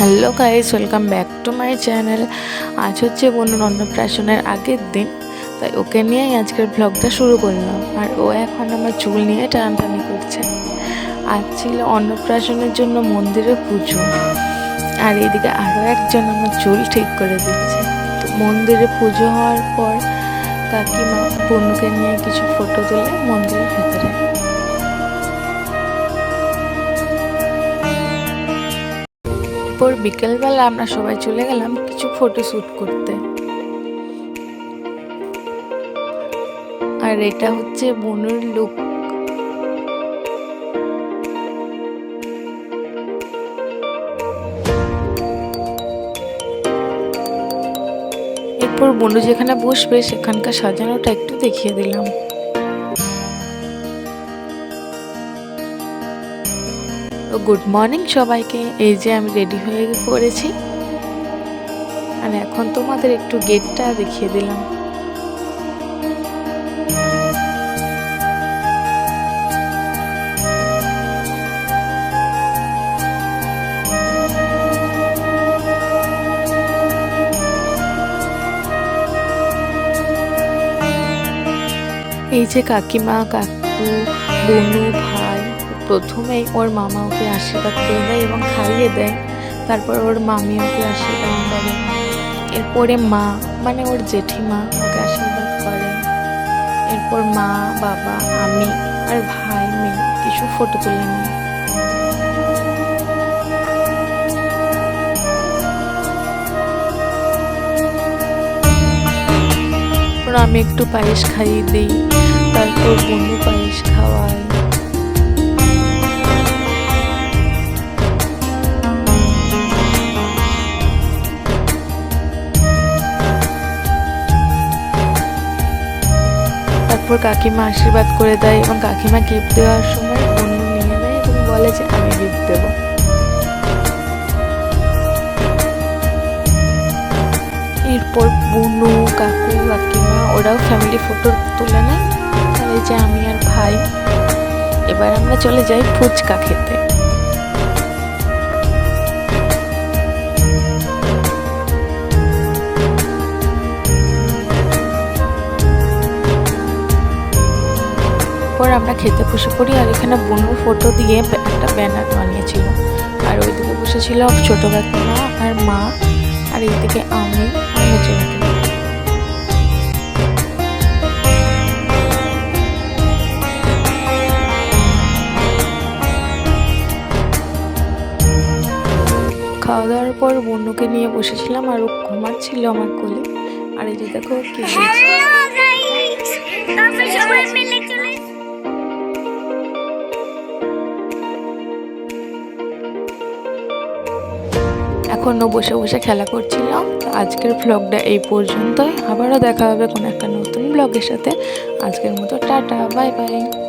Hello guys, welcome back to my channel. আজ হচ্ছে বোনের অন্নপ্রাশনের আগের দিন, তাই ওকে নিয়েই আজকের ব্লগটা শুরু করলাম। আর ও এখন আমার চুল নিয়ে টানাটানি করছে। আজ ছিল অন্নপ্রাশনের জন্য মন্দিরে পুজো, আর এইদিকে আরও একজন আমার চুল ঠিক করে দিচ্ছে। তো মন্দিরে পুজো হওয়ার পর কাকিমা বনুকে নিয়ে কিছু ফটো তুলে মন্দিরের ভেতরে। এরপর বিকেলবেলা আমরা সবাই চলে গেলাম কিছু ফটো শ্যুট করতে। আর এটা হচ্ছে বনুর লুক। এরপর বনু যেখানে বসবে সেখানকার সাজানোটা একটু দেখিয়ে দিলাম। গুড মর্নিং সবাইকে। এই যে আমি রেডি হয়ে পড়েছি, আর এখন তোমাদের একটু গেটটা দেখিয়ে দিলাম। এই যে কাকিমা, কাকু, বনু, ভাই প্রথমেই ওর মামা ওকে আশীর্বাদ করে দেয় এবং খাইয়ে দেয়। তারপর ওর মামি ওকে আশীর্বাদ করে। এরপরে মা মানে ওর জেঠিমা ওকে আশীর্বাদ করে। এরপর মা, বাবা, আমি আর ভাই মিলে কিছু ফটো তুলে নিই। আমি একটু পায়েস খাইয়ে দিই, তারপর বনু পায়েস খাওয়ায়। তারপর কাকিমা আশীর্বাদ করে দেয় এবং কাকিমা গিফট দেওয়ার সময় বনু নিয়ে নেয় এবং বলে যে আমি গিফট দেবো। এরপর বনু, কাকু, কাকিমা ওরাও ফ্যামিলি ফটো তুলে নেয়। আর এই যে আমি আর ভাই, এবার আমরা চলে যাই ফুচকা খেতে। পর আমরা খেতে বসে পড়ি। আর এখানে বনুর ফটো দিয়ে একটা ব্যানার বানিয়েছিল। আর ওইদিকে বসেছিল ছোট কাকিমা আর মা, আর এইদিকে আমি আর মেজো কাকিমা। খাওয়া দাওয়ার পর বনুকে নিয়ে বসেছিলাম আর ও ঘুমাচ্ছিল আমার কোলে। আর এই যে দেখো কি এখনও বসে বসে খেলা করছিলাম। আজকের ব্লগটা এই পর্যন্তই। আবারও দেখা হবে কোনো একটা নতুন ব্লগের সাথে। আজকের মতো টাটা, বাই বাই।